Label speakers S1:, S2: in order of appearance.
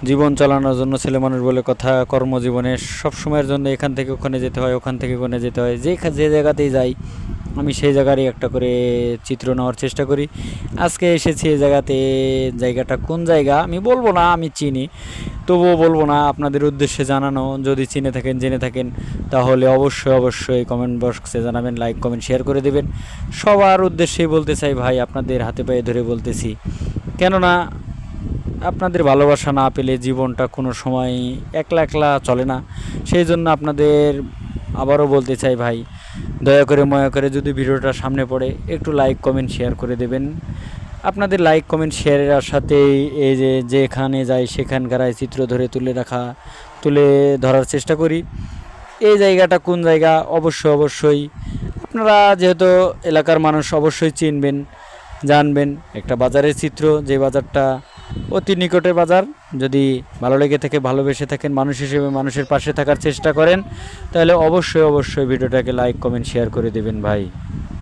S1: জীবন চালানোর জন্য ছেলে মানুষ বলে কথা, কর্মজীবনে সব সময়ের জন্য এখান থেকে ওখানে যেতে হয়, ওখান থেকে ওখানে যেতে হয়, যে জায়গাতেই যাই আমি সেই জায়গারই একটা করে চিত্র নেওয়ার চেষ্টা করি। আজকে এসেছি এই জায়গাতে, জায়গাটা কোন জায়গা আমি বলবো না, আমি চিনি তবুও বলবো না, আপনাদের উদ্দেশ্যে জানানো। যদি চিনে থাকেন জেনে থাকেন তাহলে অবশ্যই অবশ্যই কমেন্ট বক্সে জানাবেন, লাইক কমেন্ট শেয়ার করে দেবেন। সবার উদ্দেশ্যেই বলতে চাই ভাই, আপনাদের হাতে পায়ে ধরে বলতেছি, কেননা আপনাদের ভালোবাসা না পেলে জীবনটা কোনো সময় একলা একলা চলে না। সেই জন্য আপনাদের আবারও বলতে চাই ভাই, দয়া করে ময়া করে যদি ভিডিওটা সামনে পড়ে একটু লাইক কমেন্ট শেয়ার করে দেবেন। আপনাদের লাইক কমেন্ট শেয়ারের সাথেই এই যে যেখানে যাই সেখানকার চিত্র তুলে ধরার চেষ্টা করি। এই জায়গাটা কোন জায়গা অবশ্যই অবশ্যই আপনারা যেহেতু এলাকার মানুষ অবশ্যই চিনবেন, জানবেন। একটা বাজারের চিত্র, যে বাজারটা অতি নিকটের বাজার। যদি ভালো লেগে থাকে, ভালোবেসে থাকেন, মানুষ হিসেবে মানুষের পাশে থাকার চেষ্টা করেন, তাহলে অবশ্যই অবশ্যই ভিডিওটাকে লাইক কমেন্ট শেয়ার করে দেবেন ভাই।